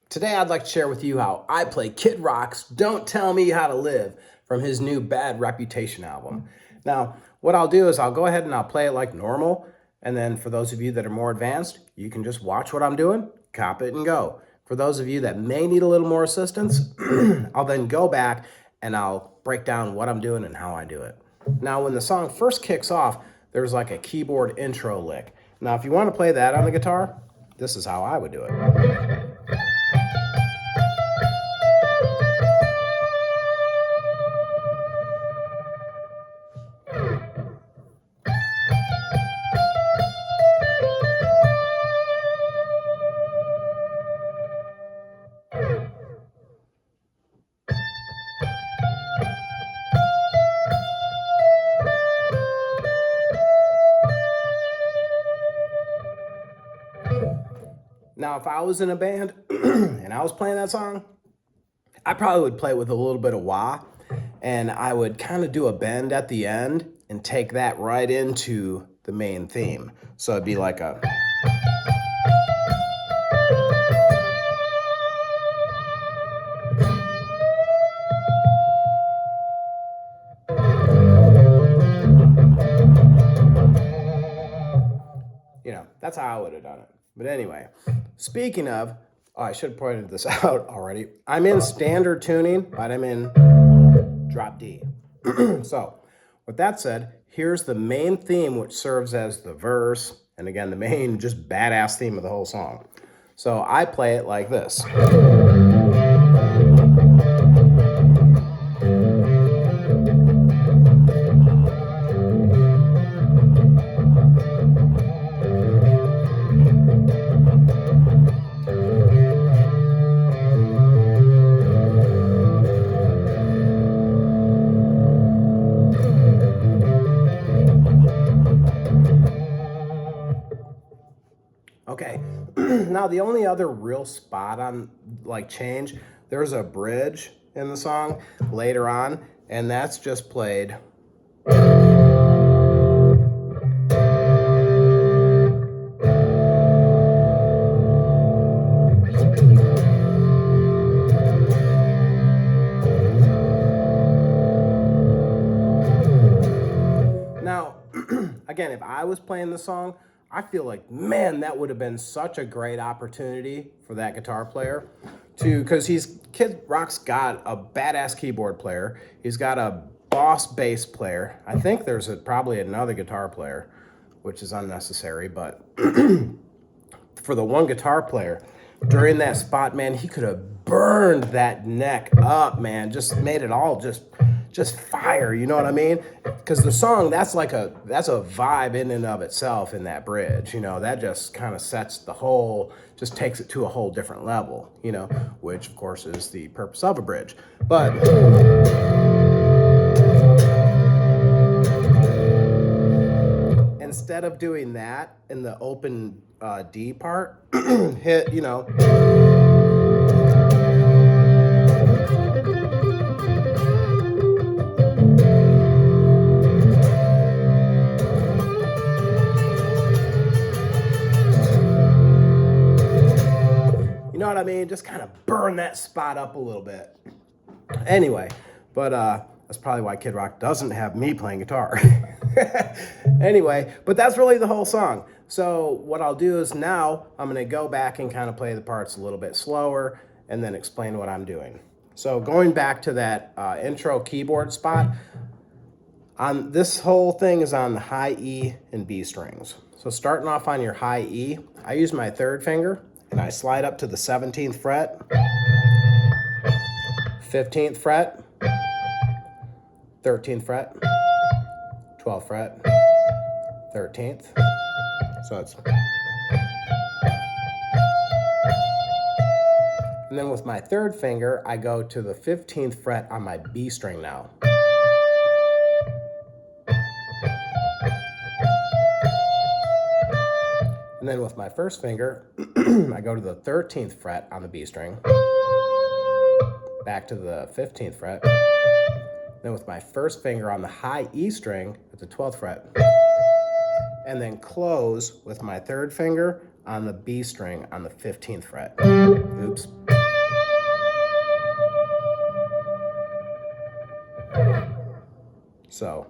Today I'd like to share with you how I play Kid Rock's Don't Tell Me How to Live from his new Bad Reputation album. Now, what I'll do is I'll go ahead and I'll play it like normal, and then for those of you that are more advanced, you can just watch what I'm doing, cop it and go. For those of you that may need a little more assistance, I'll then go back and I'll break down what I'm doing and how I do it. Now, when the song first kicks off, there's like a keyboard intro lick. Now, if you want to play that on the guitar, this is how I would do it. Now, if I was in a band and I was playing that song, I probably would play with a little bit of wah, and I would kind of do a bend at the end and take that right into the main theme. So it'd be like a... that's how I would have done it. But anyway, speaking of, I should have pointed this out already. I'm in standard tuning, but I'm in drop D. So, with that said, here's the main theme, which serves as the verse, and again, the main just badass theme of the whole song. So I play it like this. Okay, now the only other real spot on change, there's a bridge in the song later on, and that's just played. Now, again, if I was playing the song, I feel like, man, that would have been such a great opportunity for that guitar player because Kid Rock's got a badass keyboard player. He's got a boss bass player. I think there's probably another guitar player, which is unnecessary, but for the one guitar player, during that spot, man, he could have burned that neck up, man, just made it all just fire, you know what I mean? Because the song, that's a vibe in and of itself in that bridge, that just kind of just takes it to a whole different level, which of course is the purpose of a bridge. But instead of doing that in the open D part, hit, you know what I mean? Just kind of burn that spot up a little bit. Anyway, but that's probably why Kid Rock doesn't have me playing guitar. Anyway, but that's really the whole song. So what I'll do is now I'm going to go back and kind of play the parts a little bit slower and then explain what I'm doing. So going back to that intro keyboard spot, this whole thing is on the high E and B strings. So starting off on your high E, I use my third finger and I slide up to the 17th fret, 15th fret, 13th fret, 12th fret, 13th. So it's... And then with my third finger, I go to the 15th fret on my B string now. And then with my first finger, I go to the 13th fret on the B string, back to the 15th fret, then with my first finger on the high E string at the 12th fret, and then close with my third finger on the B string on the 15th fret. Oops. So.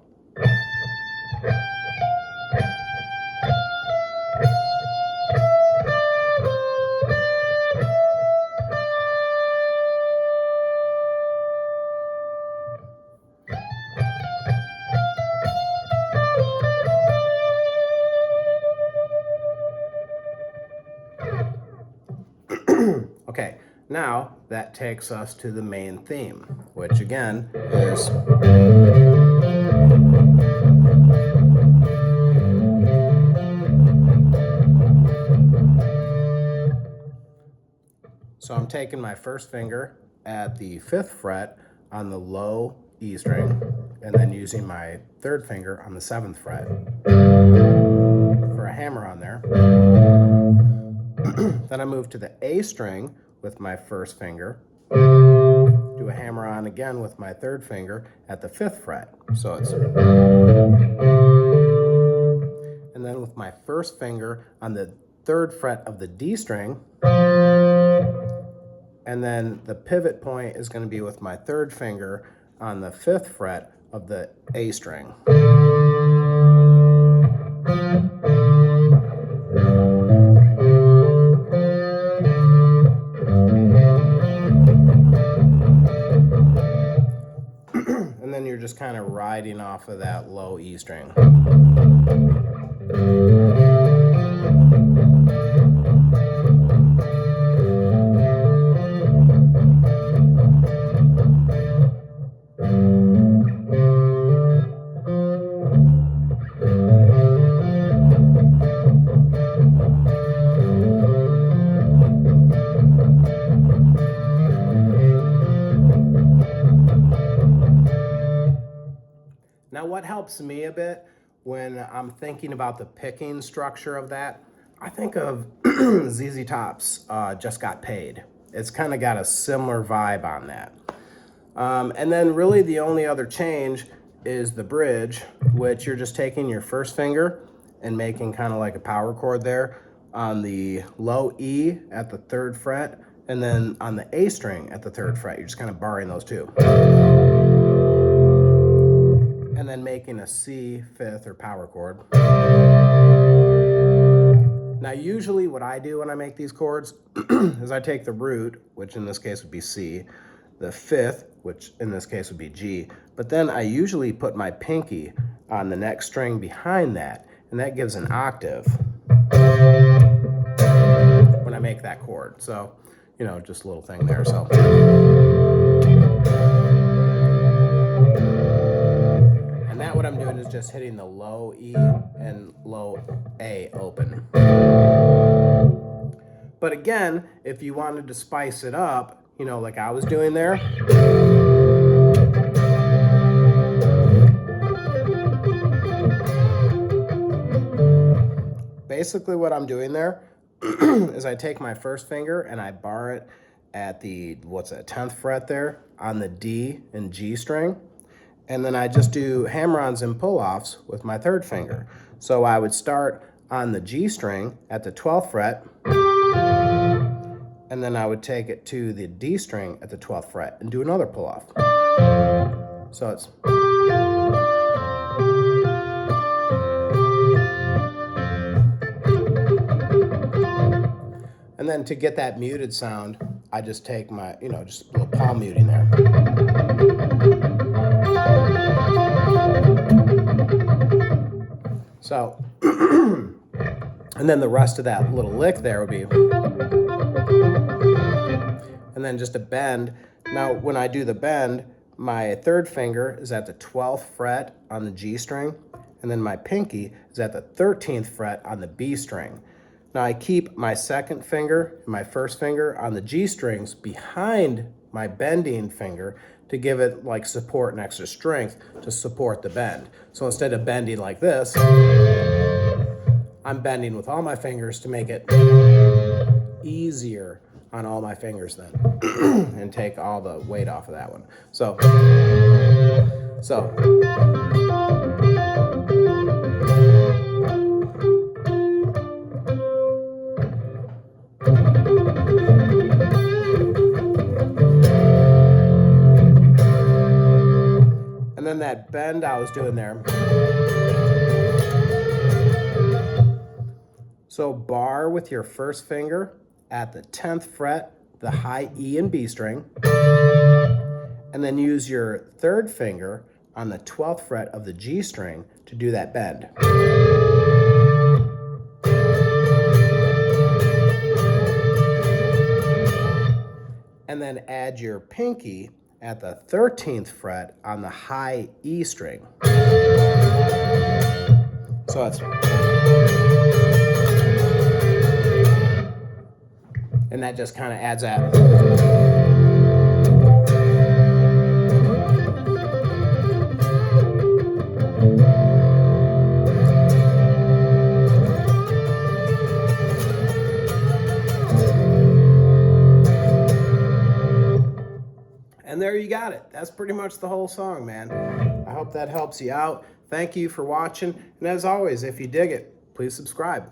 Okay, now that takes us to the main theme, which again is so I'm taking my first finger at the 5th fret on the low E string, and then using my 3rd finger on the 7th fret for a hammer on there. Then I move to the A string with my 1st finger, do a hammer on again with my 3rd finger at the 5th fret. So it's, and then with my 1st finger on the 3rd fret of the D string, and then the pivot point is going to be with my 3rd finger on the 5th fret of the A string. And then you're just kind of riding off of that low E string. Now, what helps me a bit when I'm thinking about the picking structure of that, I think of ZZ Top's Just Got Paid. It's kind of got a similar vibe on that. And then really the only other change is the bridge, which you're just taking your 1st finger and making kind of like a power chord there on the low E at the 3rd fret, and then on the A string at the 3rd fret. You're just kind of barring those two. And then making a C 5th or power chord. Now usually what I do when I make these chords is I take the root, which in this case would be C, the 5th, which in this case would be G, but then I usually put my pinky on the next string behind that, and that gives an octave when I make that chord. So, you know, just a little thing there. So. And that what I'm doing is just hitting the low E and low A open. But again, if you wanted to spice it up, you know, like I was doing there, basically what I'm doing there is I take my 1st finger and I bar it at the, 10th fret there on the D and G string. And then I just do hammer-ons and pull-offs with my 3rd finger. So I would start on the G string at the 12th fret, and then I would take it to the D string at the 12th fret and do another pull-off. So it's... And then to get that muted sound, I just take my, you know, just a little palm muting there. So, and then the rest of that little lick there would be, and then just a bend. Now, when I do the bend, my 3rd finger is at the 12th fret on the G string, and then my pinky is at the 13th fret on the B string. Now I keep my 2nd finger and my 1st finger on the G strings behind my bending finger to give it like support and extra strength to support the bend. So instead of bending like this, I'm bending with all my fingers to make it easier on all my fingers then and take all the weight off of that one. So. then that bend I was doing there. So bar with your first finger at the 10th fret, the high E and B string, and then use your third finger on the 12th fret of the G string to do that bend. And then add your pinky at the 13th fret on the high E string. So it's, and that just kind of adds that. And there you got it. That's pretty much the whole song, man. I hope that helps you out. Thank you for watching. And as always, if you dig it, please subscribe.